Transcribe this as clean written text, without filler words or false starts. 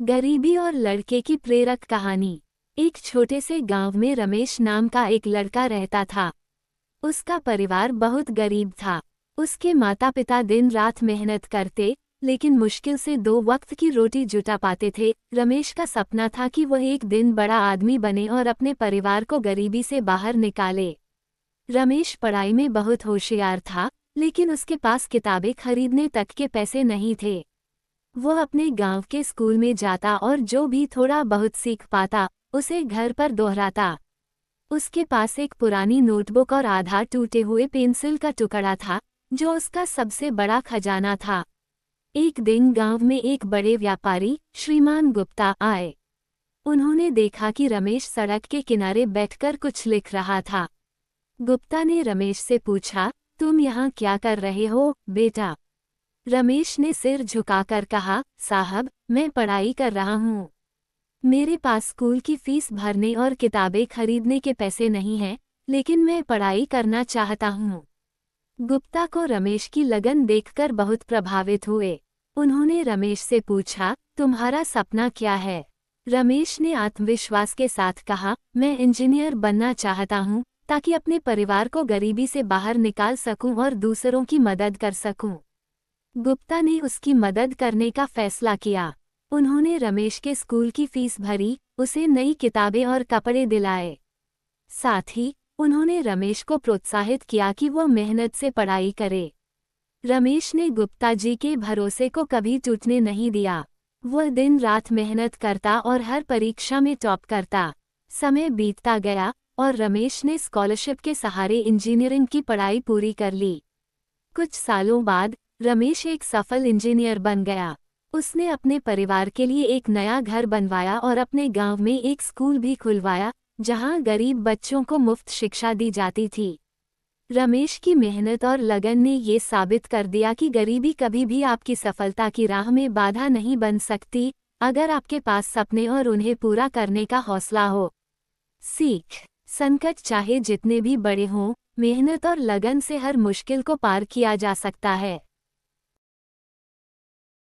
गरीबी और लड़के की प्रेरक कहानी। एक छोटे से गांव में रमेश नाम का एक लड़का रहता था। उसका परिवार बहुत गरीब था। उसके माता पिता दिन रात मेहनत करते, लेकिन मुश्किल से 2 वक्त की रोटी जुटा पाते थे। रमेश का सपना था कि वह एक दिन बड़ा आदमी बने और अपने परिवार को गरीबी से बाहर निकाले। रमेश पढ़ाई में बहुत होशियार था, लेकिन उसके पास किताबें खरीदने तक के पैसे नहीं थे। वह अपने गांव के स्कूल में जाता और जो भी थोड़ा बहुत सीख पाता उसे घर पर दोहराता। उसके पास एक पुरानी नोटबुक और आधा टूटे हुए पेंसिल का टुकड़ा था, जो उसका सबसे बड़ा खजाना था। एक दिन गांव में एक बड़े व्यापारी श्रीमान गुप्ता आए। उन्होंने देखा कि रमेश सड़क के किनारे बैठकर कुछ लिख रहा था। गुप्ता ने रमेश से पूछा, तुम यहाँ क्या कर रहे हो बेटा? रमेश ने सिर झुकाकर कहा, साहब, मैं पढ़ाई कर रहा हूँ। मेरे पास स्कूल की फीस भरने और किताबें खरीदने के पैसे नहीं हैं, लेकिन मैं पढ़ाई करना चाहता हूँ। गुप्ता को रमेश की लगन देखकर बहुत प्रभावित हुए। उन्होंने रमेश से पूछा, तुम्हारा सपना क्या है? रमेश ने आत्मविश्वास के साथ कहा, मैं इंजीनियर बनना चाहता हूँ, ताकि अपने परिवार को गरीबी से बाहर निकाल सकूं और दूसरों की मदद कर सकूं। गुप्ता ने उसकी मदद करने का फैसला किया। उन्होंने रमेश के स्कूल की फीस भरी, उसे नई किताबें और कपड़े दिलाए। साथ ही उन्होंने रमेश को प्रोत्साहित किया कि वह मेहनत से पढ़ाई करे। रमेश ने गुप्ता जी के भरोसे को कभी टूटने नहीं दिया। वह दिन रात मेहनत करता और हर परीक्षा में टॉप करता। समय बीतता गया और रमेश ने स्कॉलरशिप के सहारे इंजीनियरिंग की पढ़ाई पूरी कर ली। कुछ सालों बाद रमेश एक सफल इंजीनियर बन गया। उसने अपने परिवार के लिए एक नया घर बनवाया और अपने गांव में एक स्कूल भी खुलवाया, जहां गरीब बच्चों को मुफ्त शिक्षा दी जाती थी। रमेश की मेहनत और लगन ने ये साबित कर दिया कि गरीबी कभी भी आपकी सफलता की राह में बाधा नहीं बन सकती, अगर आपके पास सपने और उन्हें पूरा करने का हौसला हो। सीख: संकट चाहे जितने भी बड़े हों, मेहनत और लगन से हर मुश्किल को पार किया जा सकता है।